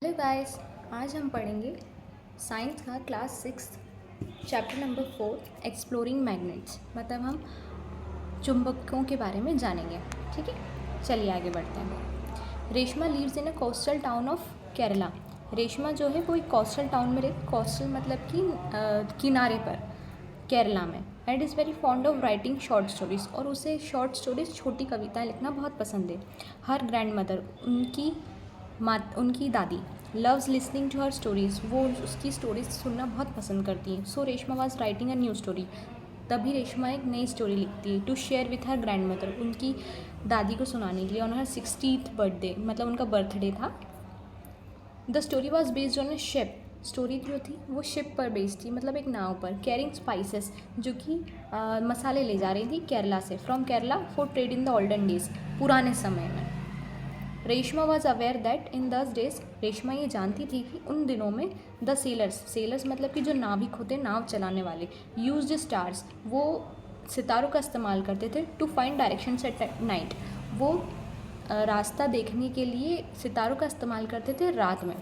Hello guys, आज हम पढ़ेंगे साइंस का class 6 chapter number 4 exploring magnets. मतलब हम चुंबकों के बारे में जानेंगे। ठीक है, चलिए आगे बढ़ते हैं। Reshma leaves in a coastal town of Kerala. Reshma जो है वो एक कोस्टल टाउन में रहती। कोस्टल मतलब कि किनारे पर, केरला में। And is very fond of writing short stories, और उसे शॉर्ट स्टोरीज, छोटी कविताएं लिखना बहुत पसंद है। हर ग्रैंड मदर, उनकी दादी, loves listening to her stories, वो उसकी स्टोरीज सुनना बहुत पसंद करती हैं। So Reshma was writing a new story. तभी रेशमा एक नई स्टोरी लिखती है to share with her grandmother, उनकी दादी को सुनाने के लिए, ऑन हर 60th बर्थडे, मतलब उनका बर्थडे था। The story was based on a ship. Story जो थी वो शिप पर बेस्ड थी, मतलब एक नाव पर। कैरिंग स्पाइसेस, जो कि मसाले ले जा रही थी केरला से, from Kerala for trade in the olden days, पुराने समय में। Reshma was aware that in दस डेज, रेशमा ये जानती थी कि उन दिनों में द सेलर्स मतलब कि जो नाविक होते, नाव चलाने वाले, यूज्ड स्टार्स, वो सितारों का इस्तेमाल करते थे, to find directions at night, वो रास्ता देखने के लिए सितारों का इस्तेमाल करते थे रात में।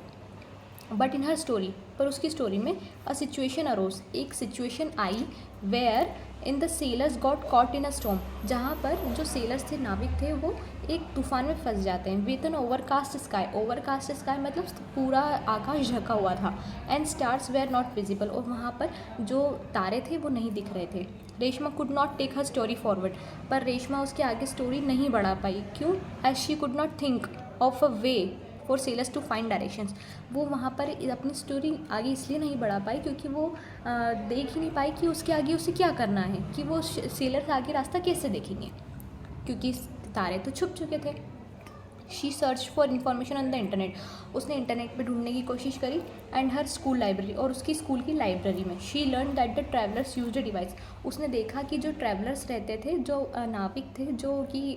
बट इन हर स्टोरी, पर उसकी स्टोरी में अ सिचुएशन अरोज, एक सिचुएशन आई, where in the sailors got caught in a storm, जहाँ पर जो सेलर्स थे, नाविक थे, वो एक तूफान में फंस जाते हैं। With an overcast sky, overcast sky मतलब पूरा आकाश ढका हुआ था। And stars were not visible, और वहाँ पर जो तारे थे वो नहीं दिख रहे थे। Reshma could not take her story forward, पर रेशमा उसके आगे स्टोरी नहीं बढ़ा पाई। क्यों? As she could not think of a way for sailors to find directions. वो वहाँ पर अपनी स्टोरी आगे इसलिए नहीं बढ़ा पाई क्योंकि वो देख ही नहीं पाई कि उसके आगे उसे क्या करना है, कि वो सेलर्स आगे रास्ता कैसे देखेंगे, क्योंकि तारे तो छुप चुके थे। She search for information on the internet, उसने इंटरनेट पे ढूंढने की कोशिश करी। एंड हर स्कूल लाइब्रेरी, और उसकी स्कूल की लाइब्रेरी में। She learn that the travellers use a device, उसने देखा कि जो ट्रैवलर्स रहते थे, जो नाविक थे, जो कि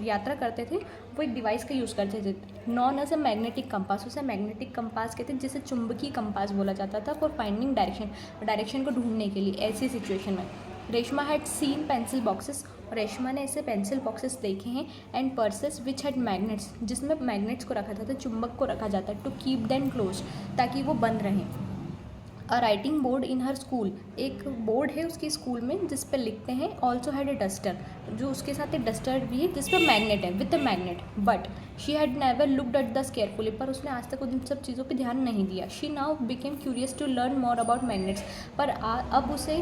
यात्रा करते थे, वो एक डिवाइस का यूज़ करते थे, known as a magnetic compass. उसे मैग्नेटिक कंपास कहते हैं, जिसे चुंबकीय कंपास बोला जाता था, फॉर फाइंडिंग डायरेक्शन को ढूंढने के लिए ऐसी सिचुएशन में। Reshma had seen pencil boxes, Reshma ने ऐसे पेंसिल बॉक्सेस देखे हैं। And purses which had magnets, जिसमें मैग्नेट्स को रखा जाता है, चुंबक को रखा जाता है, टू कीप देम क्लोज, ताकि वो बंद रहें। A writing board in her school, एक बोर्ड है उसकी स्कूल में जिस पर लिखते हैं। ऑल्सो हैड ए डस्टर, जो उसके साथ एक डस्टर भी है जिस पर मैग्नेट है, with a magnet. But she had never looked at दस केयरफुली, पर उसने आज तक उन सब चीज़ों पर ध्यान नहीं दिया। She now became curious to learn more about magnets, पर अब उसे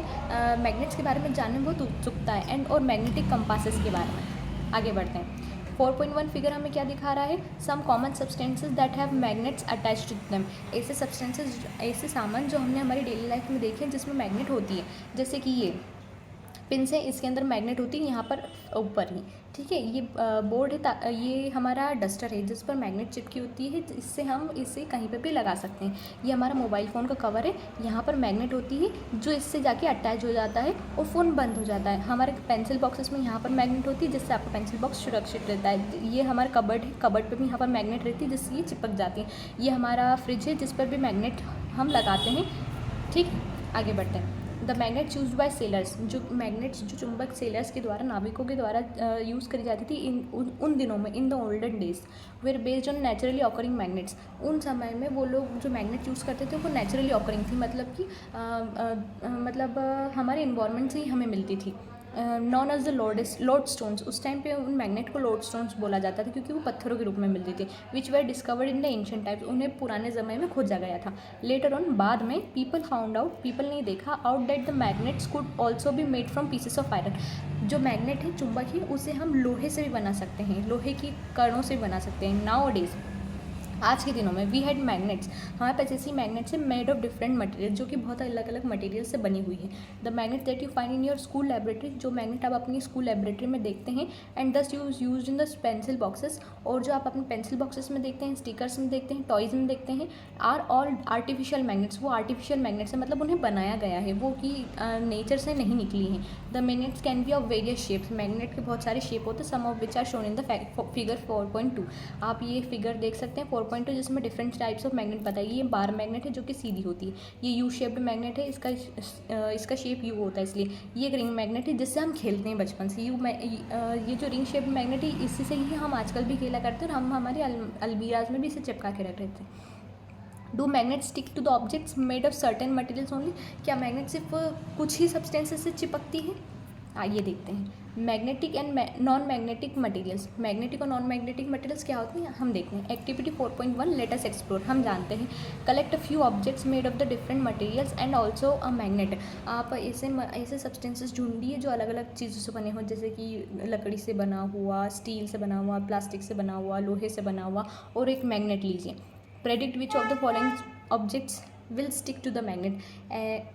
मैग्नेट्स के बारे में जानने में बहुत उत्सुकता है। एंड और मैग्नेटिक कंपासेस के बारे में। आगे बढ़ते हैं। 4.1 फिगर हमें क्या दिखा रहा है? Some common substances that have magnets attached to them, ऐसे सब्सटेंसेज, ऐसे सामान जो हमने हमारी डेली लाइफ में देखे हैं जिसमें मैग्नेट होती है। जैसे कि ये पिन से, इसके अंदर मैग्नेट होती है यहाँ पर ऊपर ही। ठीक है, ये बोर्ड है, ये हमारा डस्टर है जिस पर मैग्नेट चिपकी होती है, इससे हम इसे कहीं पर भी लगा सकते हैं। ये हमारा मोबाइल फ़ोन का कवर है, यहाँ पर मैग्नेट होती है जो इससे जाके अटैच हो जाता है और फ़ोन बंद हो जाता है। हमारे पेंसिल बॉक्सेस में यहाँ पर मैग्नेट होती है जिससे आपका पेंसिल बॉक्स सुरक्षित रहता है। ये हमारा कबर्ड है, कबर्ड पर भी यहाँ पर मैग्नेट रहती है जिससे ये चिपक जाती है। ये हमारा फ्रिज है जिस पर भी मैग्नेट हम लगाते हैं। ठीक, आगे बढ़ते हैं। The magnets use by sellers, जो मैग्नेट्स, जो चुंबक सेलर्स के द्वारा, नाविकों के द्वारा यूज़ करी जाती थी उन दिनों में, in the olden days, were based on naturally occurring magnets. उन समय में वो लोग जो मैग्नेट यूज़ करते थे वो नेचुरली ऑकरिंग थी, मतलब कि हमारे इन्वायरमेंट से ही हमें मिलती थी। Known as the lodestones, उस टाइम पे उन मैग्नेट को लोड स्टोन्स बोला जाता था क्योंकि वो पत्थरों के रूप में मिलते थे। Which were discovered in the ancient times, उन्हें पुराने समय में खोजा गया था। लेटर ऑन, बाद में, पीपल ने देखा out that the magnets could also be made from pieces of iron, जो मैग्नेट है, चुंबक है, उसे हम लोहे से भी बना सकते हैं, लोहे की कणों से भी बना सकते हैं। नाउ डेज, आज के दिनों में, वी हैड मैग्नेट्स, हमारे पास ऐसी मैग्नेट्स है मेड ऑफ डिफरेंट मटेरियल, जो कि बहुत अलग अलग मटेरियल से बनी हुई है। The magnet that you find in your school लाइब्रेटरी, जो मैग्नेट आप अपनी स्कूल लाइब्रेटरी में देखते हैं। एंड दस use in the pencil boxes, और जो आप अपने पेंसिल बॉक्सेस में देखते हैं, स्टिकर्स में देखते हैं, टॉयज़ में देखते हैं, आर ऑल आर्टिफिशियल मैग्नेट्स, वो आर्टिफिशियल मैग्नेट्स है, मतलब उन्हें बनाया गया है, वो कि नेचर से नहीं निकली हैं। The magnets can be of various shapes, magnet के बहुत सारे शेप होते हैं, some of which are shown in the figure 4.2। आप ये फिगर देख सकते हैं 4.2, जिसमें डिफरेंट टाइप्स ऑफ मैग्नेट बताइए। ये बार मैग्नेट है जो कि सीधी होती है। ये यू शेप्ड मैग्नेट है, इसका शेप यू होता है, इसलिए ये एक रिंग मैग्नेट है जिससे हम खेलते हैं बचपन से। ये जो रिंग शेप्ड मैग्नेट है, इसी से ही हम आजकल भी खेला करते हैं, और हम हमारे अलमीराज में भी इसे चिपका के रख रहे थे। Do magnet stick to the objects made of certain materials only, क्या मैग्नेट सिर्फ कुछ ही सब्सटेंसेस से चिपकती है? आइए देखते हैं magnetic and non magnetic materials. Magnetic और नॉन मैग्नेटिक मटेरियल्स क्या होते हैं हम देखते हैं। Activity 4.1 let us explore. हम जानते हैं collect a few objects made of the different materials and also a magnet. आप ऐसे सब्सटेंसेस ढूंढिए जो अलग अलग चीज़ों से बने हों, जैसे कि लकड़ी से बना हुआ, स्टील से बना हुआ, प्लास्टिक से बना हुआ, लोहे से बना हुआ, और एक मैग्नेट लीजिए। Predict which of the following objects will stick to the magnet.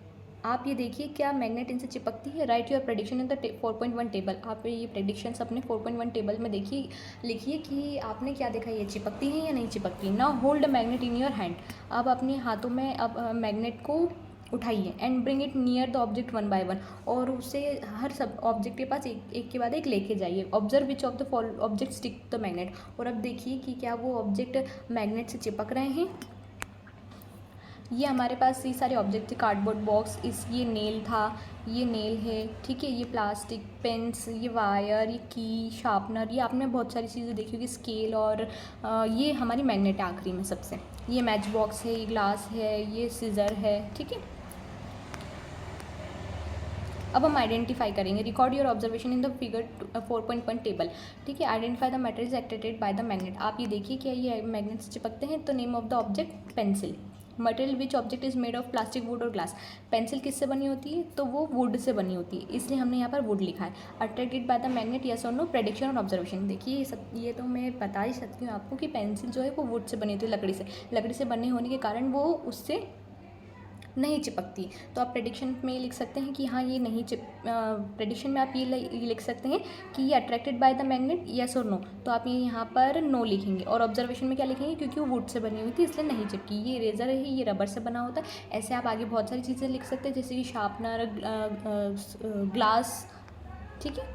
आप ये देखिए क्या मैग्नेट इनसे चिपकती है। Write your prediction in the 4.1 table. आप ये प्रेडिक्शंस अपने 4.1 टेबल में देखिए, लिखिए कि आपने क्या देखा, ये चिपकती है या नहीं चिपकती। Now hold a magnet in your hand. आप अपने हाथों में अब मैग्नेट को उठाइए and bring it near the object one by one, और उसे हर सब ऑब्जेक्ट के पास एक के बाद एक लेके जाइए। Observe which of the object stick the magnet. और अब देखिए कि क्या वो ऑब्जेक्ट मैग्नेट से चिपक रहे हैं। ये हमारे पास ये सारे ऑब्जेक्ट थे, कार्डबोर्ड बॉक्स, ये नेल था, ये नेल है, ठीक है, ये प्लास्टिक, पेन्स, ये वायर, ये की, शार्पनर, ये आपने बहुत सारी चीज़ें देखी होगी, स्केल, और ये हमारी मैग्नेट है आखिरी में सबसे। ये मैच बॉक्स है, ये ग्लास है, ये सीजर है, ठीक है। अब हम आइडेंटिफाई करेंगे। Record your observation in the figure 4.1 table, ठीक है। Identify the materials attracted by the magnet. आप ये देखिए क्या ये मैग्नेट से चिपकते हैं। तो name of the object pencil. Material which object is made of plastic, would और ग्लास। पेंसिल किससे बनी होती है? तो वो वुड से बनी होती है, इसलिए हमने यहाँ पर वुड लिखा है। Attracted by the magnet, yes और नो, प्रेडिक्शन और ऑब्जर्वेशन। देखिए ये तो मैं बता ही सकती हूँ आपको कि पेंसिल जो है वो वुड से बनी होती है, लकड़ी से बनने होने के कारण वो उससे नहीं चिपकती। तो आप प्रेडिक्शन में लिख सकते हैं कि हाँ ये नहीं प्रेडिक्शन में आप ये लिख सकते हैं कि ये attracted by the magnet, yes और नो। तो आप ये यहाँ पर नो लिखेंगे। और ऑब्जर्वेशन में क्या लिखेंगे? क्योंकि वो वुड से बनी हुई थी इसलिए नहीं चिपकी। ये इरेजर है, ये रबर से बना होता है। ऐसे आप आगे बहुत सारी चीज़ें लिख सकते हैं, जैसे कि शार्पनर, ग्लास, ठीक है।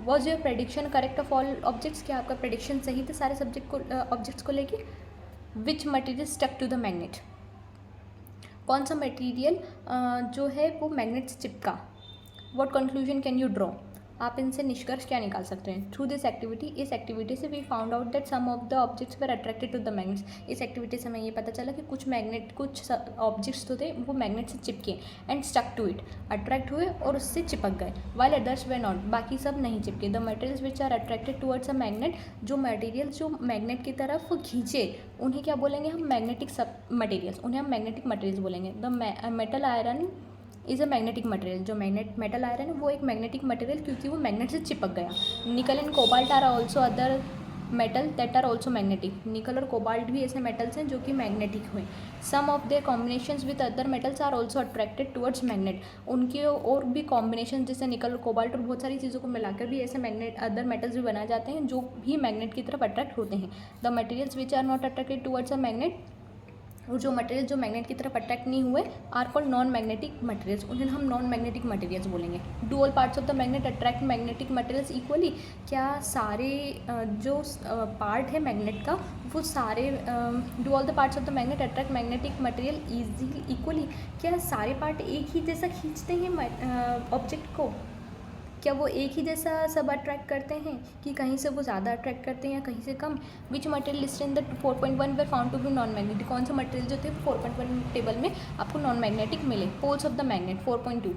Was your prediction correct of all objects? क्या आपका प्रेडिक्शन सही था सारे सब्जेक्ट को ऑब्जेक्ट्स को लेके? Which material stuck to the magnet? कौन सा मटेरियल जो है वो मैग्नेट से चिपका? What conclusion can you draw? आप इनसे निष्कर्ष क्या निकाल सकते हैं? थ्रू दिस एक्टिविटी, इस एक्टिविटी से we found out that some of the objects were attracted to the magnets. इस एक्टिविटी से हमें ये पता चला कि कुछ ऑब्जेक्ट्स तो थे वो मैग्नेट से चिपके and stuck to it, attract हुए और उससे चिपक गए। वाइल अदर्स वे नॉट, बाकी सब नहीं चिपके। The materials which are attracted towards a magnet, जो मटेरियल्स जो मैग्नेट की तरफ खींचे उन्हें क्या बोलेंगे हम? मैग्नेटिक सब मटेरियल्स, उन्हें हम मैग्नेटिक मटेरियल्स बोलेंगे। The metal iron is a magnetic material, जो मेटल आयरन है वो एक मैग्नेटिक मटेरियल क्योंकि वो मैग्नेट से चिपक गया। Nickel and cobalt are also other metal that are also magnetic. Nickel और कोबाल्ट भी ऐसे मेटल्स हैं जो कि मैग्नेटिक हुए। Some of their combinations with other metals are also attracted towards magnet. उनके और भी कॉम्बिनेशन जैसे निकल और कोबाल्ट और बहुत सारी चीज़ों को मिलाकर भी ऐसे मैग्नेट अदर मेटल्स भी बनाए जाते हैं जो भी मैग्नेट की तरफ अट्रैक्ट होते हैं। The materials which are not attracted towards a magnet, और जो मटेरियल जो मैग्नेट की तरफ अट्रैक्ट नहीं हुए, are called non magnetic materials, उन्हें हम नॉन मैग्नेटिक मटेरियल्स बोलेंगे। Do all parts of the magnet attract magnetic materials equally? क्या सारे जो पार्ट है मैग्नेट का वो सारे do all the parts of the magnet attract magnetic material easily equally? क्या सारे पार्ट एक ही जैसा खींचते हैं ऑब्जेक्ट को? क्या वो एक ही जैसा सब अट्रैक्ट करते हैं कि कहीं से वो ज़्यादा अट्रैक्ट करते हैं या कहीं से कम? Which material listed in the 4.1 were found to be non magnetic? कौन सा मटेरियल जो थे 4.1 टेबल में आपको नॉन मैग्नेटिक मिले? Poles of the magnet 4.2।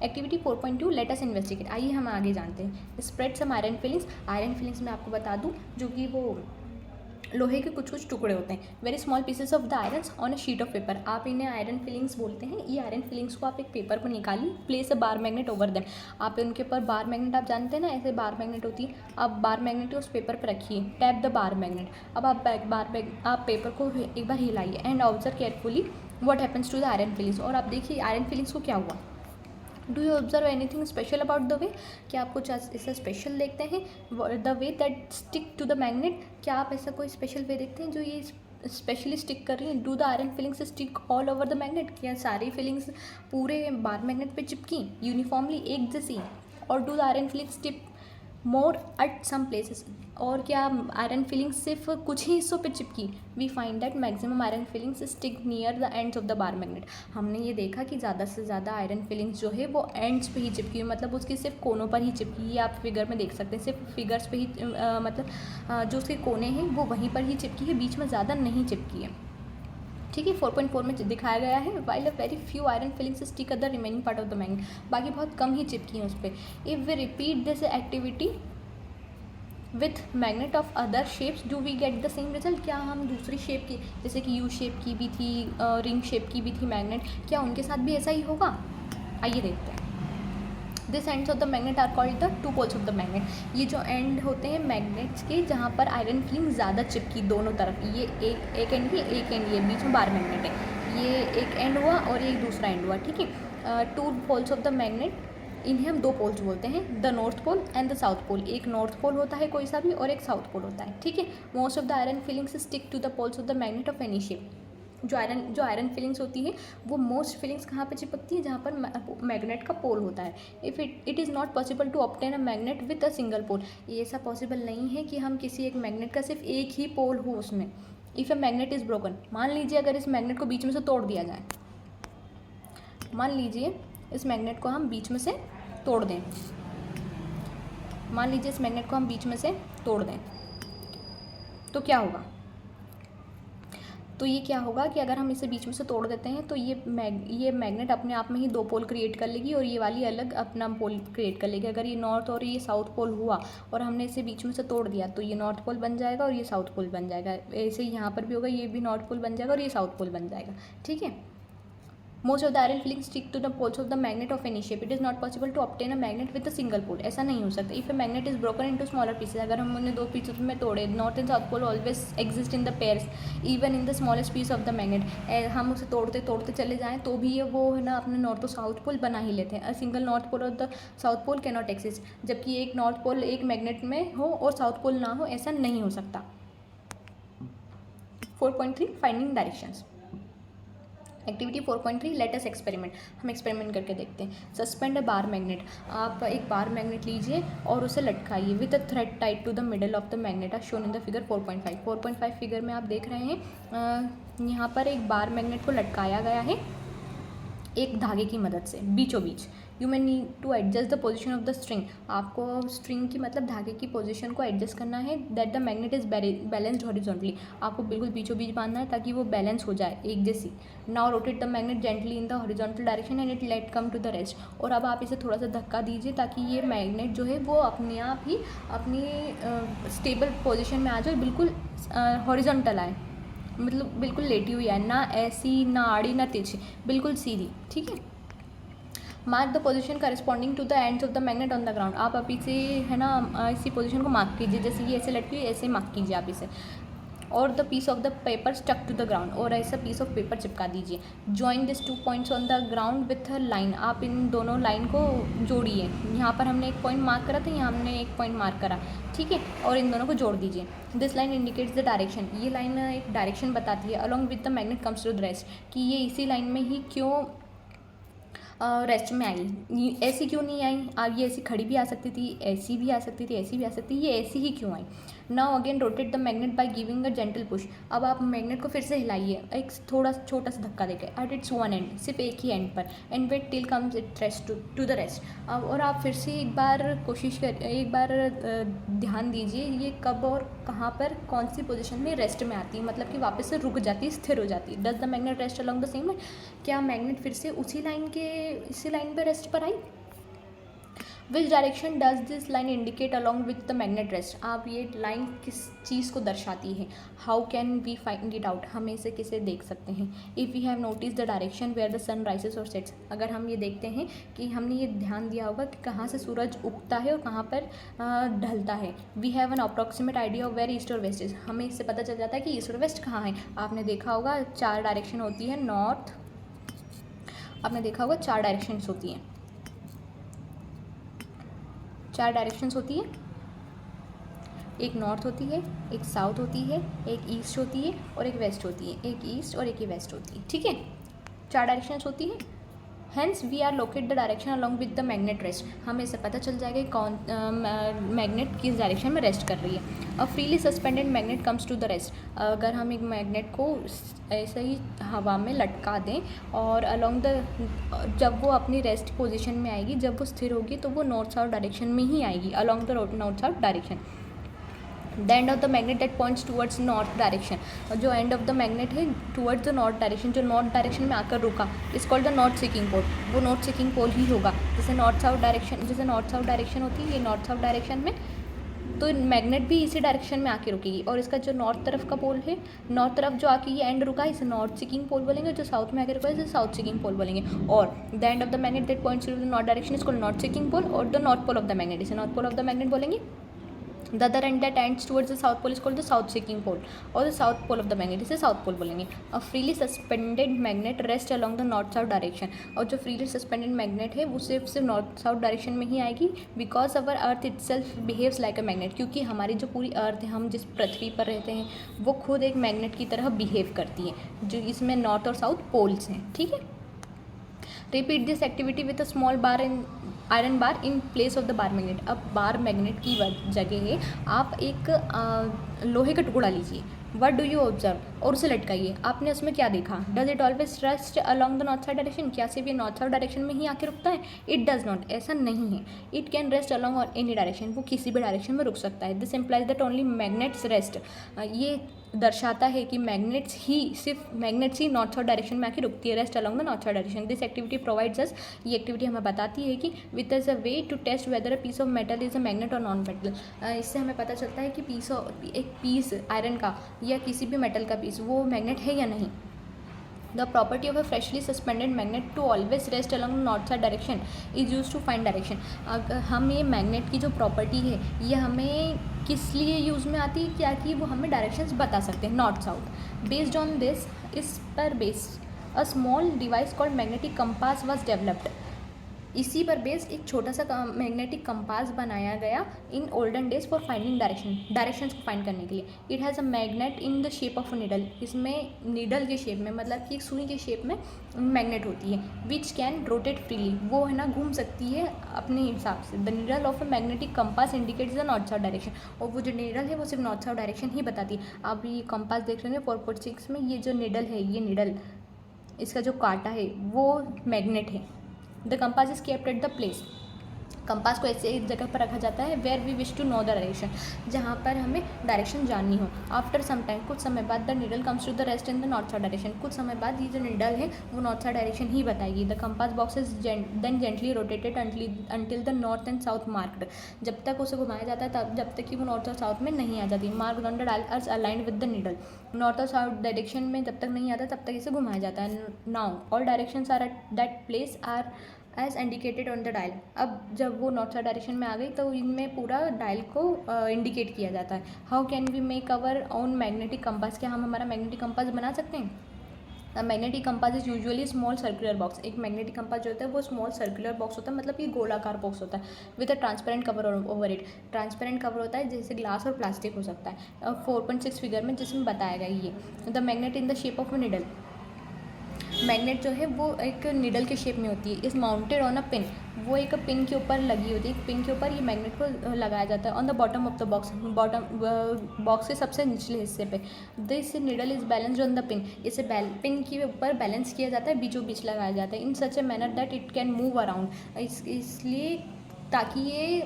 Activity 4.2 let us investigate. आइए हम आगे जानते हैं। Spread some iron filings. Iron filings में आपको बता दूँ जो कि वो लोहे के कुछ कुछ टुकड़े होते हैं, very small pieces of the irons on a sheet of paper. आप इन्हें आयरन फिलिंग्स बोलते हैं। ये आयरन फिलिंग्स को आप एक पेपर पर निकालिए, प्लेस अ बार मैग्नेट ओवर देम। आप उनके ऊपर बार मैग्नेट, आप जानते हैं ना ऐसे बार मैग्नेट होती है, आप बार मैग्नेट उस पेपर पर रखिए, टैप द बार मैग्नेट। अब आप पेपर को एक बार हिलाइए and observe carefully what happens to the iron filings. और आप देखिए आयरन फिलिंग्स को क्या हुआ। Do you observe anything special about the way? क्या आप कुछ ऐसा स्पेशल देखते हैं? The way that stick to the magnet, क्या आप ऐसा कोई स्पेशल वे देखते हैं जो ये स्पेशली स्टिक कर रही हैं? Do the iron filings stick all over the magnet? क्या सारी फिलिंग्स पूरे बार मैग्नेट पे चिपकी यूनिफॉर्मली एक जैसी? और do the iron filings stick more at some places? और क्या आयरन फिलिंग्स सिर्फ कुछ ही हिस्सों पे चिपकी? We find that maximum iron filings stick near the ends of the bar magnet. हमने ये देखा कि ज़्यादा से ज़्यादा आयरन फिलिंग्स जो है वो एंड्स पे ही चिपकी हुई, मतलब उसकी सिर्फ कोनों पर ही चिपकी। ये आप फिगर में देख सकते हैं, सिर्फ फिगर्स पे ही मतलब जो उसके कोने हैं वो वहीं पर ही चिपकी है, बीच में ज़्यादा नहीं चिपकी है। ठीक है, 4.4 में दिखाया गया है, while a very few iron filings stick at the remaining part of the magnet. बाकी बहुत कम ही चिपकी हैं उस पर। If we repeat this activity with magnet of other shapes do we get the same result? क्या हम दूसरी शेप की, जैसे कि यू शेप की भी थी, रिंग शेप की भी थी मैग्नेट, क्या उनके साथ भी ऐसा ही होगा? आइए देखते हैं। This ends of the magnet are called the two poles of the magnet. ये जो एंड होते हैं मैग्नेट्स के जहाँ पर आयरन फिलिंग ज़्यादा चिपकी दोनों तरफ, ये एक एंड ये, एक एंड ये, बीच में बार मैग्नेट है, ये एक एंड हुआ और ये दूसरा एंड हुआ। ठीक है, two poles of the magnet, इन्हें हम दो पोल्स बोलते हैं, the north pole and the south pole. एक नॉर्थ पोल होता है कोई सा भी और एक साउथ पोल होता है। ठीक है, most of the iron filings stick to the poles of the magnet of any shape. जो आयरन फिलिंग्स होती है वो मोस्ट फिलिंग्स कहाँ पे चिपकती है? जहाँ पर मैग्नेट का पोल होता है। If it is not possible to obtain a magnet with a single pole. ये ऐसा पॉसिबल नहीं है कि हम किसी एक मैग्नेट का सिर्फ एक ही पोल हो उसमें। If a magnet is broken, मान लीजिए अगर इस मैग्नेट को बीच में से तोड़ दिया जाए, मान लीजिए इस मैग्नेट को हम बीच में से तोड़ दें, मान लीजिए इस मैग्नेट को हम बीच में से तोड़ दें, तो क्या होगा? तो ये क्या होगा कि अगर हम इसे बीच में से तोड़ देते हैं तो ये मैग्नेट अपने आप में ही दो पोल क्रिएट कर लेगी और ये वाली अलग अपना पोल क्रिएट कर लेगी। अगर ये नॉर्थ और ये साउथ पोल हुआ और हमने इसे बीच में से तोड़ दिया तो ये नॉर्थ पोल बन जाएगा और ये साउथ पोल बन जाएगा। ऐसे ही यहाँ पर भी होगा, ये भी नॉर्थ पोल बन जाएगा और ये साउथ पोल बन जाएगा। ठीक है, most of the iron filings stick to the poles of the magnet of any shape. It is not possible to obtain a magnet with a single pole. ऐसा नहीं हो सकता। If a magnet is broken into smaller pieces, अगर हम उन्हें दो pieces में तोड़े, north and south pole always exist in the pairs even in the smallest piece of the magnet. हम उसे तोड़ते तोड़ते चले जाएँ तो भी ये वो है ना अपने नॉर्थ और साउथ पोल बना ही लेते हैं। अ सिंगल नॉर्थ पोल और the south pole can not exist. जबकि एक नॉर्थ पोल एक मैग्नेट में हो और साउथ पोल ना हो, ऐसा नहीं हो सकता। 4.3 finding directions. Activity 4.3 let us experiment. हम एक्सपेरिमेंट करके देखते हैं। Suspend a bar magnet. आप एक बार मैग्नेट लीजिए और उसे लटकाइए with a thread tight to the middle of the magnet are shown in the figure 4.5। 4.5 figure में आप देख रहे हैं, यहाँ पर एक बार मैग्नेट को लटकाया गया है एक धागे की मदद से बीचों बीच। You may need to adjust the position of the string. आपको स्ट्रिंग की मतलब धागे की पोजीशन को एडजस्ट करना है that the magnet is balanced horizontally. आपको बिल्कुल बीचों बीच बांधना है ताकि वो बैलेंस हो जाए एक जैसी। Now rotate the magnet gently in the horizontal direction and it let come to the rest. और अब आप इसे थोड़ा सा धक्का दीजिए ताकि ये मैग्नेट जो है वो अपने आप ही अपनी स्टेबल पोजिशन में आ जाए, बिल्कुल हॉरिजॉन्टल आए, मतलब बिल्कुल लेटी हुई है, ना ऐसी ना आड़ी ना तिरछी, बिल्कुल सीधी। ठीक है, mark the position corresponding to the ends of the magnet on the ground. आप अभी से है ना इसी पोजीशन को मार्क कीजिए, जैसे ये ऐसे लटकी हुई ऐसे मार्क कीजिए आप इसे। और the piece of the paper stuck to the ground, और ऐसा पीस ऑफ पेपर चिपका दीजिए। Join this 2 points on the ground with a line. आप इन दोनों लाइन को जोड़िए। यहाँ पर हमने एक पॉइंट मार्क करा था, यहाँ हमने एक पॉइंट मार्क करा। ठीक है, और इन दोनों को जोड़ दीजिए। This line indicates the direction. ये लाइन एक डायरेक्शन बताती है। Along with the magnet comes to the rest, कि ये इसी लाइन में ही क्यों रेस्ट में आई, ऐसी क्यों नहीं आई। अब ये ऐसी खड़ी भी आ सकती थी, ऐसी भी आ सकती थी, ऐसी भी आ सकती थी, ये ऐसी ही क्यों आई। Now again rotate the magnet by giving a gentle push. अब आप मैग्नेट को फिर से हिलाइए एक थोड़ा छोटा सा धक्का देकर एट इट्स वन एंड, सिर्फ एक ही एंड पर, and wait till comes it rest to the rest. अब और आप फिर से एक बार कोशिश कर, एक बार ध्यान दीजिए ये कब और कहाँ पर कौन सी पोजीशन में रेस्ट में आती है, मतलब कि वापस से रुक जाती है, स्थिर हो जाती है। Does the magnet rest along the same line. क्या मैग्नेट फिर से उसी लाइन पर रेस्ट पर आई। Which direction does this line indicate along with the magnet rest. आप ये लाइन किस चीज़ को दर्शाती है। How can we find it out, हम इसे किसे देख सकते हैं। If we have notice the direction where the sun rises और सेट्स। अगर हम ये देखते हैं कि हमने ये ध्यान दिया होगा कि कहाँ से सूरज उगता है और कहाँ पर ढलता है। We have an approximate idea of where east or west is. हमें इससे पता चल जाता है कि ईस्ट और वेस्ट कहाँ है। आपने देखा होगा 4 डायरेक्शन होती है, नॉर्थ, आपने देखा होगा 4 डायरेक्शंस होती हैं, 4 डायरेक्शंस होती है। एक नॉर्थ होती है, एक साउथ होती है, एक ईस्ट होती है और एक वेस्ट होती है। एक ईस्ट और एक ही वेस्ट होती है। ठीक है, 4 डायरेक्शंस होती हैं। Hence we are locate the direction along with the magnet rest, हमें इससे पता चल जाएगा कि कौन मैग्नेट किस डायरेक्शन में रेस्ट कर रही है। A freely suspended magnet comes to the rest, अगर हम एक मैग्नेट को ऐसे ही हवा में लटका दें और अलॉन्ग द, जब वो अपनी रेस्ट पोजीशन में आएगी, जब वो स्थिर होगी तो वो नॉर्थ साउथ डायरेक्शन में ही आएगी, along the north south direction. The end of the magnet that points towards north direction, जो एंड ऑफ द मैग्नेट है टूवर्ड्स द नॉर्थ डायरेक्शन, जो नॉर्थ डायरेक्शन में आकर रुका, is called the north seeking pole, वो north seeking pole ही होगा। जैसे नॉर्थ साउथ डायरेक्शन, जैसे नॉर्थ साउथ डायरेक्शन होती है, ये नॉर्थ साउथ डायरेक्शन में, तो मैग्नेट भी इसी डायरेक्शन में आके रुकेगी, और इसका जो नॉर्थ तरफ का पोल है, नॉर्थ तरफ जो आके ये एंड रुका है, इसे नॉर्थ सीकिंग पोल बोलेंगे, जो साउथ में आके रुका है इसे साउथ सीकिंग पोल बोलेंगे। और the end of the magnet that points to the north direction is called north seeking pole, और the north pole of the magnet, इसे north pole of the magnet बोलेंगे। The other end that ends towards the south pole is called the south seeking pole, और the south pole of the magnet इसे south pole बोलेंगे। A freely suspended magnet rests along the north south direction, और जो freely suspended magnet है वो सिर्फ north south direction में ही आएगी, because our earth itself behaves like a magnet, क्योंकि हमारी जो पूरी अर्थ है, हम जिस पृथ्वी पर रहते हैं, वो खुद एक मैग्नेट की तरह बिहेव करती है, जो इसमें नॉर्थ और साउथ पोल्स हैं। ठीक है, repeat this activity with a small bar in iron bar in place of the bar magnet. अब बार मैग्नेट की जगह आप एक लोहे का टुकड़ा लीजिए, वट डू यू ऑब्जर्व, और उसे लटकाइए, आपने उसमें क्या देखा। Does it always rest along the north side direction, क्या सिर्फ ये नॉर्थ साउथ डायरेक्शन में ही आके रुकता है। इट डज नॉट, ऐसा नहीं है। It can rest along or any direction, वो किसी भी डायरेक्शन में रुक सकता है। This implies that only magnets rest, ये दर्शाता है कि मैग्नेट्स ही नॉर्थ साउथ डायरेक्शन में आके रुकती है, rest along the north south direction. This activity provides us, ये एक्टिविटी हमें बताती है कि with as a way to test whether a piece of metal is a magnet or non metal. इससे हमें पता चलता है कि एक पीस आयरन का या किसी भी मेटल का पीस वो मैग्नेट है या नहीं। The property of a freshly suspended magnet to always rest along north side direction is use to find direction. अगर हम ये मैग्नेट की जो प्रॉपर्टी है, ये हमें किस लिए यूज़ में आती है, क्या कि वो हमें डायरेक्शंस बता सकते हैं north south. Based on this, इस पर based a small device called magnetic compass was developed. इसी पर बेस्ड एक छोटा सा मैग्नेटिक कंपास बनाया गया in olden days for finding directions को फाइंड करने के लिए। It has a magnet in the shape of a needle, इसमें नीडल के शेप में, मतलब कि एक सुई के शेप में मैग्नेट होती है, विच कैन रोटेट फ्रीली, वो है ना घूम सकती है अपने हिसाब से। The needle of a magnetic compass indicates the north south direction, और वो जो नीडल है वो सिर्फ नॉर्थ साउथ डायरेक्शन ही बताती है। आप ये कंपास देख रहे हैं 4.6 में, ये जो नीडल है, ये नीडल, इसका जो कांटा है वो मैग्नेट है। The compass is kept at the place, compass को ऐसे एक जगह पर रखा जाता है where we wish to know the direction, जहाँ पर हमें डायरेक्शन जाननी हो। आफ्टर सम टाइम, कुछ समय बाद, the needle comes to the rest in the north south direction, कुछ समय बाद ये जो नीडल है वो नॉर्थ साउथ डायरेक्शन ही बताएगी। The compass box is then gently rotated until the north and south marked, जब तक उसे घुमाया जाता है तब जब तक कि वो नॉर्थ और साउथ में नहीं आ जाती। Mark on the dial are aligned with the needle, north और साउथ डायरेक्शन में जब तक नहीं आता तब तक इसे घुमाया जाता है। Now all directions are at that place are as indicated on the dial, अब जब वो नॉर्थ साउथ डायरेक्शन में आ गई तो इनमें पूरा डायल को इंडिकेट किया जाता है। How can we make our own magnetic compass, क्या हम हमारा मैग्नेटिक कंपास बना सकते हैं। Magnetic compass is usually small circular box, एक मैग्नेटिक कंपास जो होता है वो स्मॉल सर्कुलर बॉक्स होता है, मतलब ये गोलाकार बॉक्स होता है, with a transparent cover over it, transparent cover होता है जैसे ग्लास और प्लास्टिक हो सकता है। 4.6 फिगर में जिसमें बताया गया ये, the magnet in the shape of a needle, magnet जो है वो एक निडल के शेप में होती है। इस माउंटेड ऑन अ पिन, वो एक पिन के ऊपर लगी होती है, एक पिन के ऊपर ये मैग्नेट को लगाया जाता है। On the bottom of the box, box के सबसे निचले हिस्से पे। This needle is balanced on the pin, इसे पिन के ऊपर बैलेंस किया जाता है, बीचों बीच लगाया जाता है। In such a manner that it can move around, इसलिए ताकि ये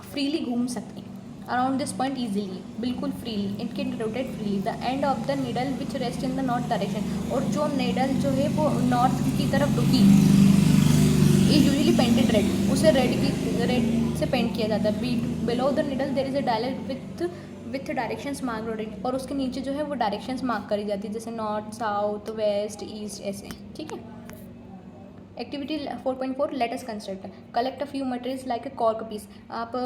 फ्रीली घूम सकें अराउंड दिस पॉइंट ईजिली, बिल्कुल freely. It can rotate freely. The end of the needle which rest in the north direction, और जो नीडल जो है वो नॉर्थ की तरफ रुकी, इज यूजली पेंटेड रेड, उसे रेड से पेंट किया जाता है। Below the needle there is a dial with directions marked रोडेड, और उसके नीचे जो है वो डायरेक्शंस मार्क करी जाती है, जैसे नॉर्थ, साउथ, वेस्ट, ईस्ट, ऐसे। ठीक है। Activity 4.4 let us construct collect a few materials like a cork piece. आप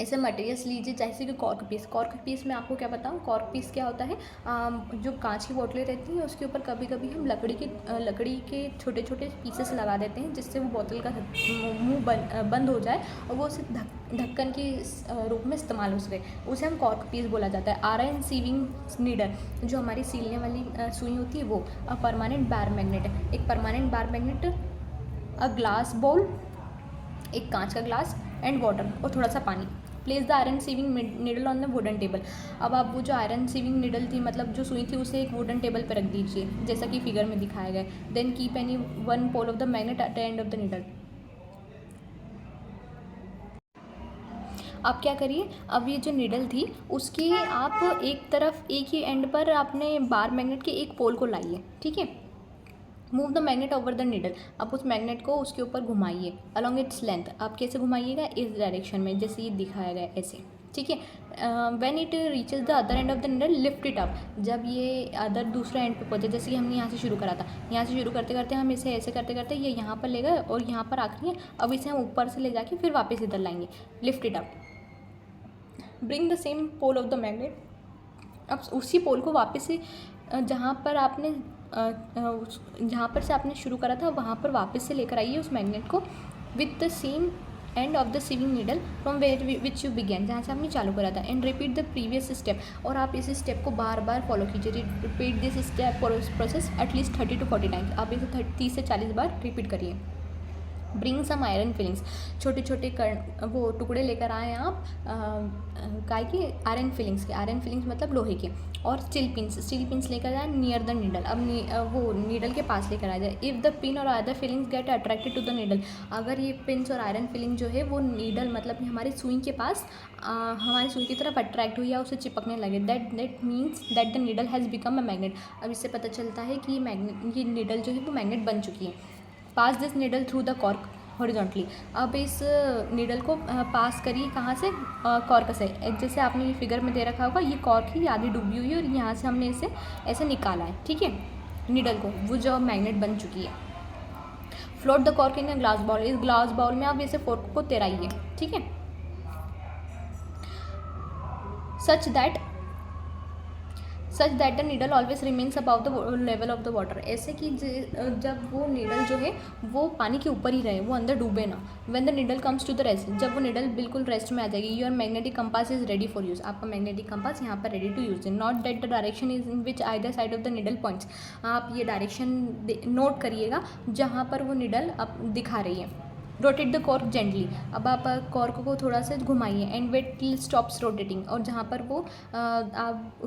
ऐसे मटेरियल्स लीजिए जैसे कि कॉर्क पीस में आपको क्या बताऊँ, कॉर्क पीस क्या होता है, जो कांच की बोतलें रहती हैं उसके ऊपर कभी कभी हम लकड़ी के छोटे छोटे पीसेस लगा देते हैं, जिससे वो बोतल का मुंह बंद हो जाए और वो उसे ढक्कन के रूप में इस्तेमाल हो सके, उसे हम कॉर्क पीस बोला जाता है। आयरन सीविंग नीडल, जो हमारी सीलने वाली सुई होती है वो। परमानेंट बार मैग्नेट, एक permanent bar magnet a glass bowl, एक कांच का ग्लास, एंड वाटर, और थोड़ा सा पानी। Place the iron sewing needle on the wooden table. अब आप वो जो आयरन सीविंग निडल थी, मतलब जो सुई थी, उसे एक वुडन टेबल पर रख दीजिए, जैसा कि फिगर में दिखाया गया है। Then keep any one pole of the magnet at the end of the needle. आप क्या करिए, अब ये जो निडल थी उसकी आप एक तरफ, एक ही एंड पर आपने बार मैग्नेट के एक पोल को लाइए, ठीक है। Move the magnet over the needle. आप उस मैग्नेट को उसके ऊपर घुमाइए अलॉन्ग इट्स लेंथ। आप कैसे घुमाइएगा, इस डायरेक्शन में, जैसे ये दिखाया गया ऐसे, ठीक है। When it reaches the other end of the needle lift it up. जब ये अदर दूसरे एंड पे पहुंचे, जैसे कि हमने यहाँ से शुरू करा था, यहाँ से शुरू करते करते हम इसे ऐसे करते करते ये यहाँ पर ले गए और यहाँ पर आखिरी है। अब इसे हम ऊपर से ले जाके फिर वापस इधर लाएंगे, lift it up. Bring the same pole of the magnet. अब उसी पोल को वापस से जहाँ पर आपने जहाँ पर से आपने शुरू करा था वहाँ पर वापस से लेकर आइए उस मैग्नेट को, with the same end of the sewing needle from where which you begin, जहाँ से आपने चालू करा था। And repeat the previous step. और आप इस स्टेप को बार बार फॉलो कीजिए। Repeat this step process at least 30 to 40 times. आप इसे 30 से 40 बार रिपीट करिए। Bring some iron filings. छोटे छोटे वो टुकड़े लेकर आए आप काय की आयरन फिलिंग्स के। आयरन फिलिंग्स मतलब लोहे के। और स्टील पिंस लेकर जाए नियर द नीडल। अब वो नीडल के पास लेकर आ जाए। If the pin or other filings get attracted to the needle. अगर ये पिंस और आयरन फिलिंग जो है वो नीडल मतलब हमारी सुई के पास हमारी सुई की तरफ अट्रैक्ट हुई या उसे चिपकने लगे, that means that the needle has become a magnet. अब इससे पता चलता है कि ये नीडल जो है वो मैग्नेट बन चुकी है। Pass this needle through the cork horizontally. अब इस नीडल को पास करिए कहाँ से, कॉर्क से। जैसे आपने ये फिगर में दे रखा होगा, ये कॉर्क ही आधी डूबी हुई है और यहाँ से हमने इसे ऐसे निकाला है, ठीक है, नीडल को, वो जो मैग्नेट बन चुकी है। Float the cork in a glass bowl. इस ग्लास बाउल में आप इसे फोर्क को तैराइए, ठीक है, such that the needle always remains above the level of the water. ऐसे कि जब वो नीडल जो है वो पानी के ऊपर ही रहे, वो अंदर डूबे ना। When the needle comes to the rest. जब वो नीडल बिल्कुल रेस्ट में आ जाएगी, your magnetic compass is ready for use. आपका मैग्नेटिक कंपास यहाँ पर रेडी टू यूज़ है। Not that the direction is in which either side of the needle points. आप ये डायरेक्शन नोट करिएगा जहाँ पर वो नीडल अब दिखा रही है। Rotate the cork gently. अब आप कॉर्क को थोड़ा सा घुमाइए and wait till stops rotating. और जहाँ पर वो आप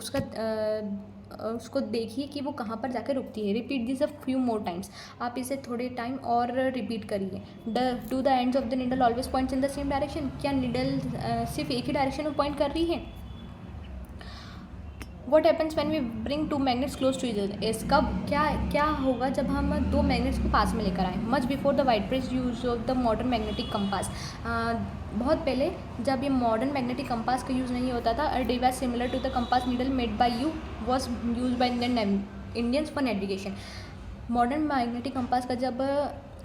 उसको देखिए कि वो कहाँ पर जाकर रुकती है। Repeat this a few more times. आप इसे थोड़े टाइम और रिपीट करिए। Do the ends of the needle always points in the same direction. क्या नीडल सिर्फ एक ही डायरेक्शन में पॉइंट कर रही है? What happens when we bring two magnets close to each other. इसका क्या होगा जब हम दो मैग्नेट्स को पास में लेकर आएँ? Much before the wide press use of the modern magnetic compass. बहुत पहले जब ये मॉडर्न मैग्नेटिक कंपास का यूज़ नहीं होता था, a device similar to the compass needle made by you was use by Indians for navigation. Modern magnetic compass का जब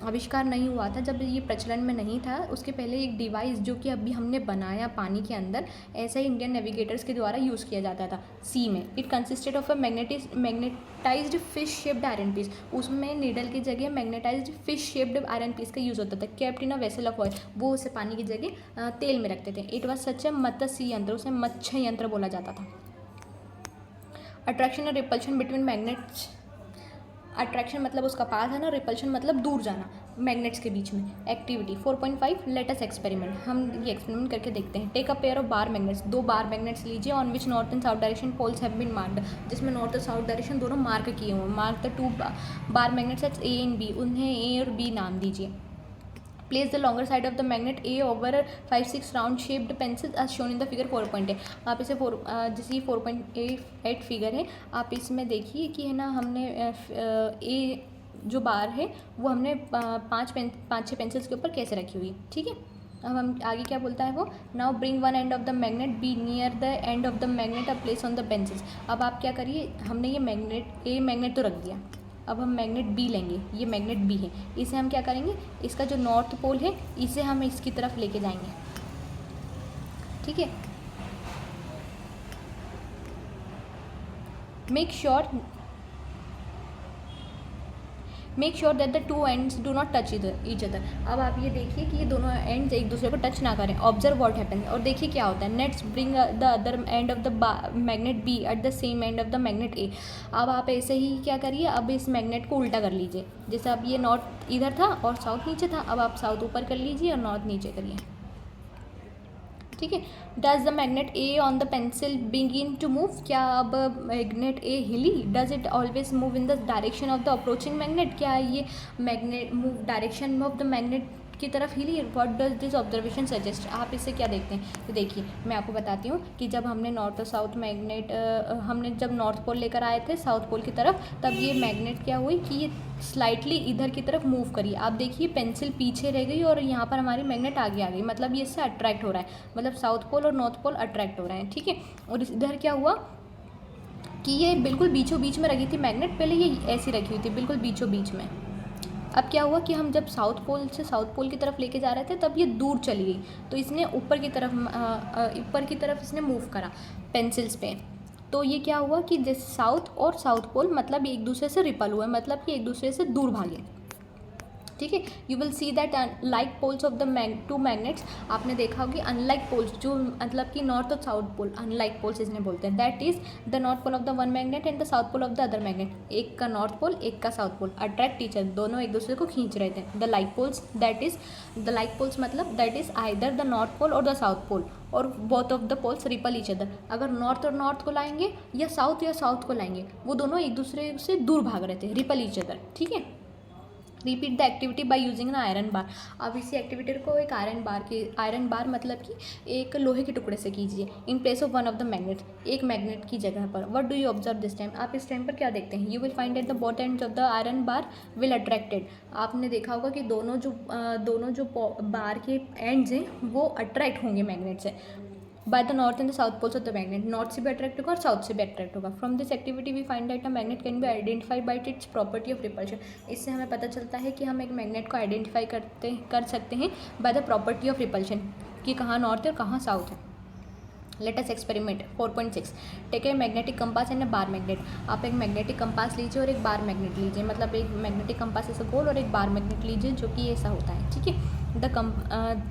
आविष्कार नहीं हुआ था, जब ये प्रचलन में नहीं था, उसके पहले एक डिवाइस जो कि अभी हमने बनाया पानी के अंदर, ऐसा ही इंडियन नेविगेटर्स के द्वारा यूज़ किया जाता था सी में। It consisted of a magnetized fish shaped iron piece. उसमें नीडल की जगह magnetized fish shaped iron piece का यूज़ होता था। Kept in a vessel of oil. वो उसे पानी की जगह तेल में रखते थे। इट वॉज सच अ मत्स्य यंत्र। उसे मत्स्य यंत्र बोला जाता था। अट्रैक्शन और रिपल्शन बिटवीन मैग्नेट्स। अट्रैक्शन मतलब उसका पास आना, रिपल्शन मतलब दूर जाना मैग्नेट्स के बीच में। Activity 4.5 let us experiment. हम ये एक्सपेरिमेंट करके देखते हैं। Take a pair of bar magnets. दो बार मैग्नेट्स लीजिए on which north and south direction poles have been marked. जिसमें नॉर्थ और साउथ डायरेक्शन दोनों मार्क किए हुए। Mark the two bar magnets at A and B. उन्हें A और B नाम दीजिए। Place the longer side of the magnet A over 5-6 round shaped pencils as shown in the figure 4.8। आप इसे जैसे 4.8 फिगर है, आप इसमें देखिए कि है ना, हमने ए जो बार है वो हमने 5-6 पेंसिल्स के ऊपर कैसे रखी हुई, ठीक है। अब हम आगे क्या बोलता है वो, now bring one and of the magnet be near the end of the magnet a place on the pencils. अब आप क्या करिए, हमने ये मैग्नेट तो रख दिया, अब हम मैग्नेट बी लेंगे। ये मैग्नेट बी है, इसे हम क्या करेंगे, इसका जो नॉर्थ पोल है इसे हम इसकी तरफ लेके जाएंगे, ठीक है। Make sure that the two ends do not touch each other. अब आप ये देखिए कि ये दोनों एंड्स एक दूसरे को टच ना करें। ऑब्जर्व व्हाट हैपेंस, और देखिए क्या होता है। Next bring the other end of the magnet B at the same end of the magnet A. अब आप ऐसे ही क्या करिए, अब इस मैग्नेट को उल्टा कर लीजिए। जैसे अब ये नॉर्थ इधर था और साउथ नीचे था, अब आप साउथ ऊपर कर लीजिए और नॉर्थ नीचे करिए, ठीक है। Does the magnet a on the pencil begin to move, क्या अब मैग्नेट ए हिली। Does it always move in the direction of the approaching magnet, क्या ये magnet move direction of the magnet की तरफ हिली। What does this observation suggest, आप इससे क्या देखते हैं। तो देखिए मैं आपको बताती हूँ कि जब हमने नॉर्थ और साउथ मैग्नेट हमने जब नॉर्थ पोल लेकर आए थे साउथ पोल की तरफ, तब ये मैग्नेट क्या हुई कि ये स्लाइटली इधर की तरफ मूव करी। आप देखिए पेंसिल पीछे रह गई और यहाँ पर हमारी मैग्नेट आगे आ गई, मतलब ये इससे अट्रैक्ट हो रहा है, मतलब साउथ पोल और नॉर्थ पोल अट्रैक्ट हो रहे हैं, ठीक है। और इधर क्या हुआ कि ये बिल्कुल बीचों बीच में रखी थी मैग्नेट, पहले ये ऐसी रखी हुई थी बिल्कुल बीचों बीच में। अब क्या हुआ कि हम जब साउथ पोल से साउथ पोल की तरफ लेके जा रहे थे तब ये दूर चली गई, तो इसने ऊपर की तरफ इसने मूव करा पेंसिल्स पे। तो ये क्या हुआ कि जैसे साउथ और साउथ पोल मतलब एक दूसरे से रिपल हुए, मतलब कि एक दूसरे से दूर भागे, ठीक है। You will see that like poles of the two magnets, आपने देखा होगी अनलाइक पोल्स, जो मतलब कि नॉर्थ और साउथ पोल अनलाइक पोल्स इसने बोलते हैं। That is the north pole of the one magnet and the south pole of the other magnet, एक का नॉर्थ पोल एक का साउथ पोल अट्रैक्ट टीचर, दोनों एक दूसरे को खींच रहे थे। The like poles, that is the like poles मतलब that is either the north pole और द साउथ पोल, और both of the poles repel each other. अगर नॉर्थ और नॉर्थ को लाएंगे या साउथ को लाएंगे, वो दोनों एक दूसरे से दूर भाग रहे थे, रिपल ईच अदर, ठीक है। Repeat the activity by using an iron bar, अब इसी एक्टिविटी को एक आयरन बार मतलब कि एक लोहे के टुकड़े से कीजिए। In place of one of the magnet, एक मैग्नेट की जगह पर। What do you observe this time, आप इस टाइम पर क्या देखते हैं। You will find at the both ends of the iron bar will attracted, आपने देखा होगा कि दोनों जो बार के एंड्स हैं वो अट्रैक्ट होंगे मैग्नेट से by the north and the south poles of the magnet, north से भी अट्रैक्ट होगा और साउथ से भी अट्रैक्ट होगा। From this activity we find that a magnet can be identified by its property of repulsion, इससे हमें पता चलता है कि हम एक मैग्नेट को आइडेंटिफाई कर सकते हैं by the property of repulsion, कि कहाँ नॉर्थ है और कहाँ साउथ है। Let us experiment 4.6, take a magnetic compass and a bar magnet, आप एक मैग्नेटिक कंपास लीजिए और एक बार मैग्नेट लीजिए, मतलब एक मैग्नेटिक कंपास ऐसा गोल और एक बार मैग्नेट लीजिए जो कि ऐसा होता है, ठीक है।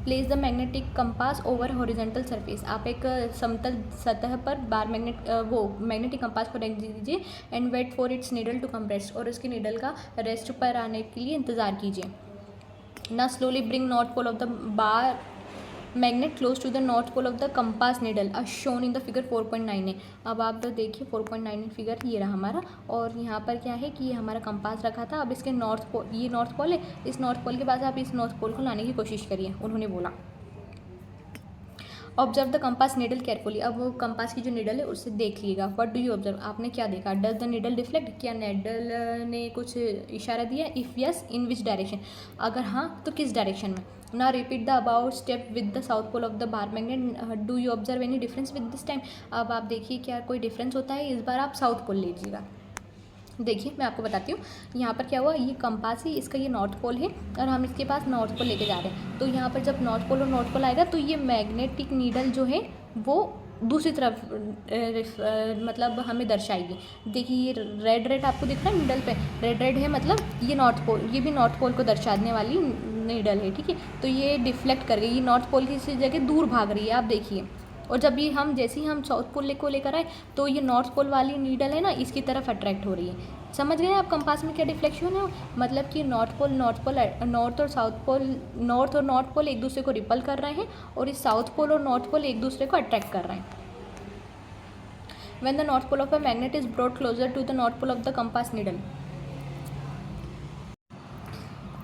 Place the magnetic compass over horizontal surface, आप एक समतल सतह पर बार मैग्नेटिक कंपास को रख दीजिए and wait for its needle to come rest, और उसकी नीडल का रेस्ट पर आने के लिए इंतज़ार कीजिए। ना slowly bring north pole of the bar magnet close to the north pole of the compass needle a shown in the figure 4.9 है। अब आप तो देखिए 4.9 फिगर ये रहा हमारा, और यहाँ पर क्या है कि ये हमारा कंपास रखा था। अब इसके ये नॉर्थ पोल है, इस नॉर्थ पोल के पास आप इस नॉर्थ पोल को लाने की कोशिश करिए, उन्होंने बोला। Observe the compass needle carefully, अब वो कंपास की जो नीडल है उससे देखिएगा। व्हाट डू यू ऑब्जर्व, आपने क्या देखा। डज द नीडल डिफ्लेक्ट, क्या नीडल ने कुछ इशारा दिया। If yes in which direction, अगर हाँ तो किस डायरेक्शन में। ना repeat the about step with the south pole of the bar magnet, do you observe any difference with this time, अब आप देखिए क्या कोई डिफरेंस होता है। इस बार आप साउथ पोल लीजिएगा। देखिए मैं आपको बताती हूँ यहाँ पर क्या हुआ, ये कंपास है, इसका ये नॉर्थ पोल है और हम इसके पास नॉर्थ पोल लेके जा रहे हैं। तो यहाँ पर जब नॉर्थ पोल और नॉर्थ पोल आएगा तो ये मैग्नेटिक नीडल जो है वो दूसरी तरफ मतलब हमें दर्शाएगी। देखिए ये रेड रेड आपको दिख रहा है नीडल पे, रेड रेड है मतलब ये नॉर्थ पोल, ये भी नॉर्थ पोल को दर्शाने वाली नीडल है, ठीक है। तो ये डिफ्लेक्ट कर गई, ये नॉर्थ पोल की जगह दूर भाग रही है, आप देखिए। और जब ये हम जैसे ही हम साउथ पोल को लेकर आए तो ये नॉर्थ पोल वाली नीडल है ना, इसकी तरफ अट्रैक्ट हो रही है। समझ गए आप कंपास में क्या डिफ्लेक्शन है, मतलब कि नॉर्थ और नॉर्थ पोल एक दूसरे को रिपल कर रहे हैं और इस साउथ पोल और नॉर्थ पोल एक दूसरे को अट्रैक्ट कर रहे हैं। When the north pole of a magnet is brought closer to the north pole of the compass needle,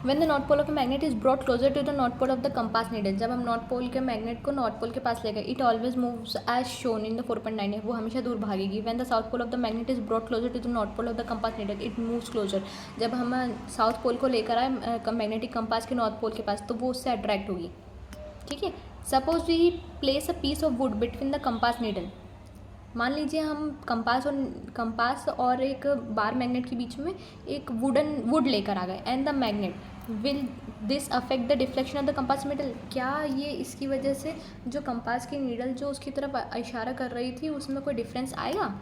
when the north pole of a magnet is brought closer to the north pole of the compass needle, जब हम north pole के magnet को north pole के पास ले गए, it always moves as shown in the 4.9 है, वो हमेशा दूर भागेगी। when the south pole of the magnet is brought closer to the north pole of the compass needle, it moves closer, जब हम साउथ पोल को लेकर आए मैग्नेटिक कंपास के नॉर्थ पोल के पास तो वो उससे अट्रैक्ट होगी, ठीक है। Suppose we place a piece of wood between the compass needle, मान लीजिए हम कंपास और एक बार मैग्नेट के बीच में एक वुड लेकर आ गए and the magnet, will this affect the deflection of the compass needle, क्या ये इसकी वजह से जो कंपास की नीडल जो उसकी तरफ इशारा कर रही थी उसमें कोई डिफरेंस आएगा।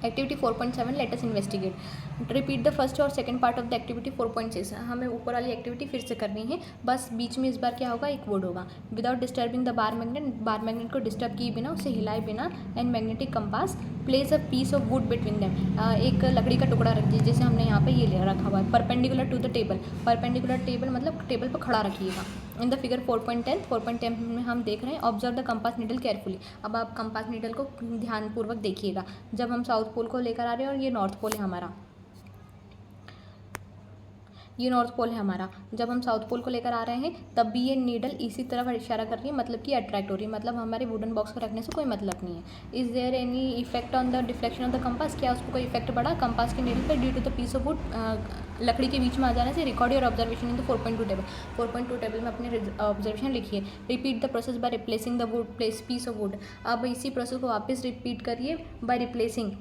Activity 4.7 let us investigate. Repeat the first और second part of the activity 4.6। हमें ऊपर वाली एक्टिविटी फिर से करनी है, बस बीच में इस बार क्या होगा, एक वर्ड होगा। Without disturbing the bar magnet को डिस्टर्ब किए बिना, उसे हिलाए बिना, and magnetic compass place a piece of wood between them. एक लकड़ी का टुकड़ा रख दीजिए, जैसे हमने यहाँ पे ये ले रखा हुआ है, perpendicular to the table. Perpendicular table मतलब टेबल पर खड़ा रखिएगा। इन द फिगर 4.10 में हम देख रहे हैं, observe the compass needle carefully. अब आप कंपास नीडल को ध्यानपूर्वक देखिएगा। जब हम साउथ पोल को लेकर आ रहे हैं और ये नॉर्थ पोल है हमारा, ये नॉर्थ पोल है हमारा, जब हम साउथ पोल को लेकर आ रहे हैं तब भी ये नीडल इसी तरफ इशारा कर रही है, मतलब कि अट्रैक्ट हो रही है, मतलब हमारे वुडन बॉक्स को रखने से कोई मतलब नहीं है। Is there any effect on the deflection of the compass, क्या उसको कोई इफेक्ट पड़ा कंपास के नीडल पर due to the piece of wood, लकड़ी के बीच में आ जाने से। Record your observation in the 4.2 table. 4.2 table में अपने ऑब्जर्वेशन लिखिए। Repeat the process by replacing the wood place piece of wood. अब इसी प्रोसेस को वापस रिपीट करिए बाय रिप्लेसिंग,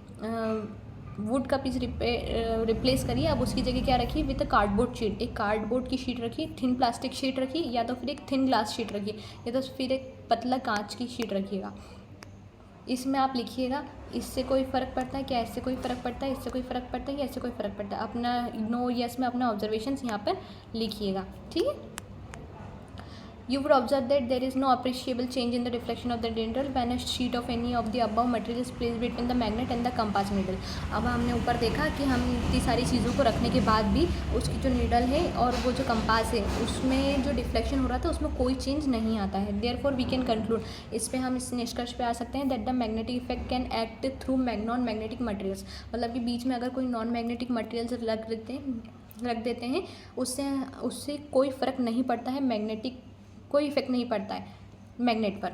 वुड का पीस रिप्लेस करिए। अब उसकी जगह क्या रखिए, विद कार्डबोर्ड शीट, एक कार्डबोर्ड की शीट रखिए, थिन प्लास्टिक शीट रखिए, या तो फिर एक थिन ग्लास शीट रखिए, या तो फिर एक पतला कांच की शीट रखिएगा। इसमें आप लिखिएगा इससे कोई फ़र्क पड़ता है क्या, इससे कोई फ़र्क पड़ता है, इससे कोई फ़र्क पड़ता है या इससे कोई फ़र्क पड़ता है। अपना नो यस में अपना ऑब्जर्वेशंस यहाँ पर लिखिएगा, ठीक है। You would observe that there is no appreciable change in the deflection of the needle when a sheet of any of the above material is placed between the magnet and the compass needle। अब हमने ऊपर देखा कि हम इतनी सारी चीज़ों को रखने के बाद भी उसकी जो नीडल है और वो जो कंपास है उसमें जो डिफ्लेक्शन हो रहा था उसमें कोई चेंज नहीं आता है। देयरफॉर वी कैन कंक्लूड, इस पर हम इस निष्कर्ष पे आ सकते हैं that the magnetic effect can act through non magnetic materials. मतलब कि बीच में अगर कोई नॉन मैग्नेटिक मटेरियल्स रख देते हैं उससे कोई फ़र्क नहीं पड़ता है, मैग्नेटिक कोई इफेक्ट नहीं पड़ता है मैग्नेट पर।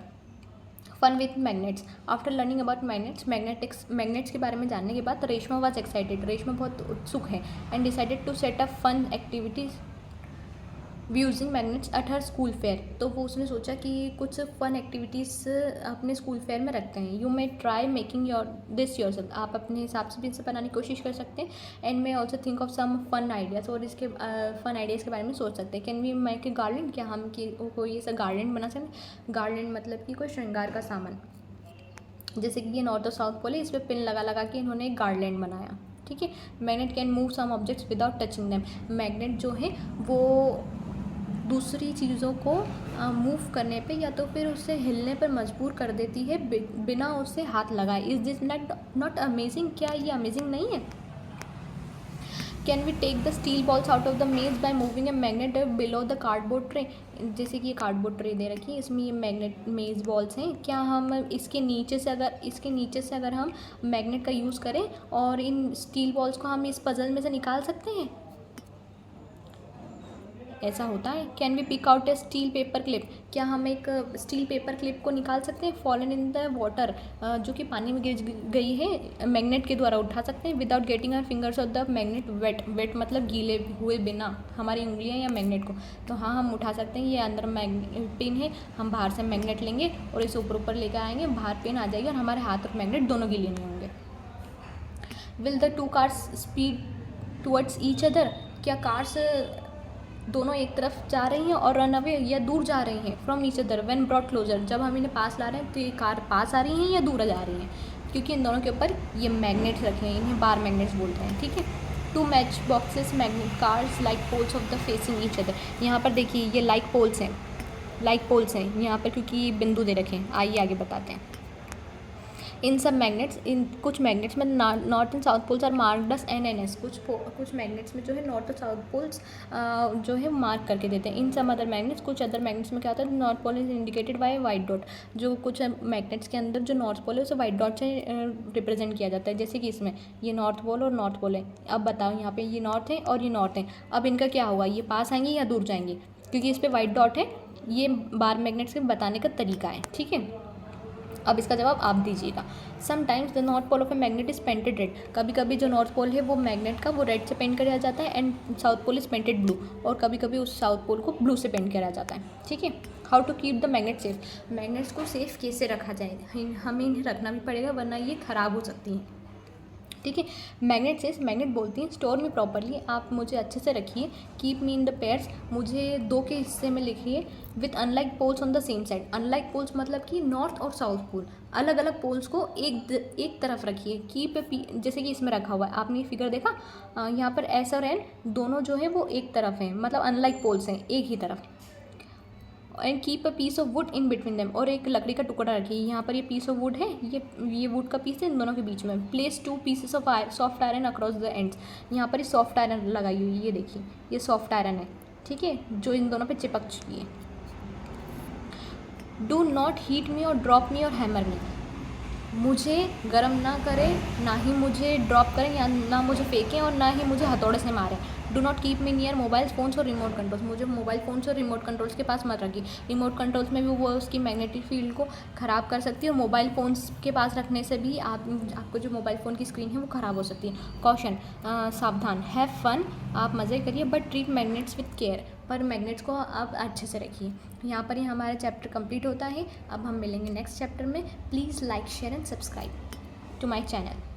Fun with magnets. After learning about magnets के बारे में जानने के बाद रेशमा वॉज एक्साइटेड, रेशमा बहुत उत्सुक है, and decided to set up fun activities using magnets at her school fair. तो वो उसने सोचा कि कुछ फन एक्टिविटीज़ अपने स्कूल फेयर में रखते हैं। You may try making yourself, आप अपने हिसाब से भी इसे बनाने की कोशिश कर सकते हैं। And may also think of some fun ideas, और इसके फन आइडियाज़ के बारे में सोच सकते हैं। Can we make a garden, क्या हम कोई ऐसा गार्डन बना सकते हैं। गार्डन मतलब कि कोई श्रृंगार का सामान, जैसे कि ये नॉर्थ और साउथ पोल है, इस पर पिन लगा के इन्होंने एक गार्डन बनाया, ठीक है। Magnet can move some objects without touching them. Magnet जो है वो दूसरी चीज़ों को मूव करने पे या तो फिर उससे हिलने पर मजबूर कर देती है बिना उससे हाथ लगाए। इज़ दिस नॉट अमेजिंग, क्या ये अमेजिंग नहीं है। Can we take the steel balls out of the maze by moving a magnet below the cardboard tray. जैसे कि ये कार्डबोर्ड ट्रे दे रखी है, इसमें ये मैग्नेट मेज बॉल्स हैं, क्या हम इसके नीचे से अगर हम मैग्नेट का यूज़ करें और इन स्टील बॉल्स को हम इस पजल में से निकाल सकते हैं, ऐसा होता है। Can we pick out a steel paper clip, क्या हम एक स्टील पेपर क्लिप को निकाल सकते हैं। फॉलन इन द वाटर, जो कि पानी में गिर गई है, मैग्नेट के द्वारा उठा सकते हैं। Without getting our fingers of the magnet wet मतलब गीले हुए बिना हमारी उंगलियां या मैग्नेट को, तो हाँ हम उठा सकते हैं। ये अंदर पिन है, हम बाहर से मैग्नेट लेंगे और इसे ऊपर लेकर आएंगे, बाहर पिन आ जाएगी और हमारे हाथ और मैग्नेट दोनों गीले नहीं होंगे। Will the two cars speed towards each other, क्या कार्स दोनों एक तरफ जा रही हैं और रन अवे या दूर जा रही हैं from each other when brought closer, जब हम इन्हें पास ला रहे हैं तो ये कार पास आ रही हैं या दूर जा रही हैं, क्योंकि इन दोनों के ऊपर ये मैग्नेट्स रखे हैं, इन्हें बार मैग्नेट्स बोलते हैं, ठीक है। Two match boxes magnet cars like poles of the facing each other. यहाँ पर देखिए ये लाइक पोल्स हैं यहाँ पर, क्योंकि ये बिंदु दे रखे हैं। आइए आगे बताते हैं। इन सब मैग्नेट्स, इन कुछ मैग्नेट्स में north and south poles are marked as NNS, कुछ मैग्नेट्स में जो है नॉर्थ और साउथ पोल्स जो है मार्क करके देते हैं। इन सम अदर मैग्नेट्स, कुछ अदर मैग्नेट्स में क्या होता है, north pole is indicated by white dot. जो कुछ मैग्नेट्स के अंदर जो नॉर्थ पोल है उसे वाइट डॉट से रिप्रेजेंट किया जाता है, जैसे कि इसमें ये नॉर्थ पोल और नॉर्थ पोल है। अब बताओ यहाँ पे ये नॉर्थ है और ये नॉर्थ है, अब इनका क्या होगा, ये पास आएंगे या दूर जाएंगे, क्योंकि इस पर वाइट डॉट है। ये बार मैग्नेट्स के बताने का तरीका है, ठीक है। अब इसका जवाब आप दीजिएगा। Sometimes the north pole of a magnet is painted red, कभी कभी जो नॉर्थ पोल है वो मैग्नेट का वो रेड से पेंट किया जाता है, and south pole is painted blue, और कभी कभी उस साउथ पोल को ब्लू से पेंट किया जाता है, ठीक है। How to keep the magnet safe, magnets को सेफ कैसे रखा जाए, हमें इन्हें रखना भी पड़ेगा वरना ये ख़राब हो सकती हैं, ठीक है। मैग्नेट बोलती हैं स्टोर मी प्रॉपरली, आप मुझे अच्छे से रखिए। Keep me in the pairs, मुझे 2 के हिस्से में लिखिए। With unlike poles on the same side. Unlike poles मतलब कि नॉर्थ और साउथ पोल, अलग अलग पोल्स को एक तरफ रखिए। की पे पी, जैसे कि इसमें रखा हुआ है, आपने फिगर देखा, यहाँ पर एस और एन दोनों जो है वो एक तरफ हैं, मतलब अनलाइक पोल्स हैं, एक ही तरफ। And keep a piece of wood in between them, और एक लकड़ी का टुकड़ा रखिए। यहाँ पर ये पीस ऑफ वुड है, ये वुड का पीस है इन दोनों के बीच में। Place 2 pieces of soft iron across the ends. यहाँ पर ये सॉफ्ट आयरन लगाई हुई है, ये देखिए ये सॉफ्ट आयरन है, ठीक है, जो इन दोनों पे चिपक चुकी है। डू नॉट हीट मी और ड्रॉप मी और हैमर मी। मुझे गर्म ना करें, ना ही मुझे ड्रॉप करें, या ना मुझे फेंकें, और ना ही मुझे हथौड़े से मारें। Do not keep me near mobile phones और रिमोट कंट्रोल्स। मुझे मोबाइल फ़ोन्स और रिमोट कंट्रोल्स के पास मत रखिए। रिमोट कंट्रोल्स में भी वो उसकी मैग्नेटिक फील्ड को ख़राब कर सकती है, और मोबाइल फ़ोन्स के पास रखने से भी आपको जो मोबाइल फ़ोन की स्क्रीन है वो ख़राब हो सकती है। कॉशन, सावधान। हैव फन, आप मज़े करिए, but treat magnets with care, पर मैग्नेट्स को आप अच्छे से रखिए। यहाँ पर ही हमारा चैप्टर कंप्लीट होता है। अब हम मिलेंगे नेक्स्ट चैप्टर में। Please like share and subscribe to my channel.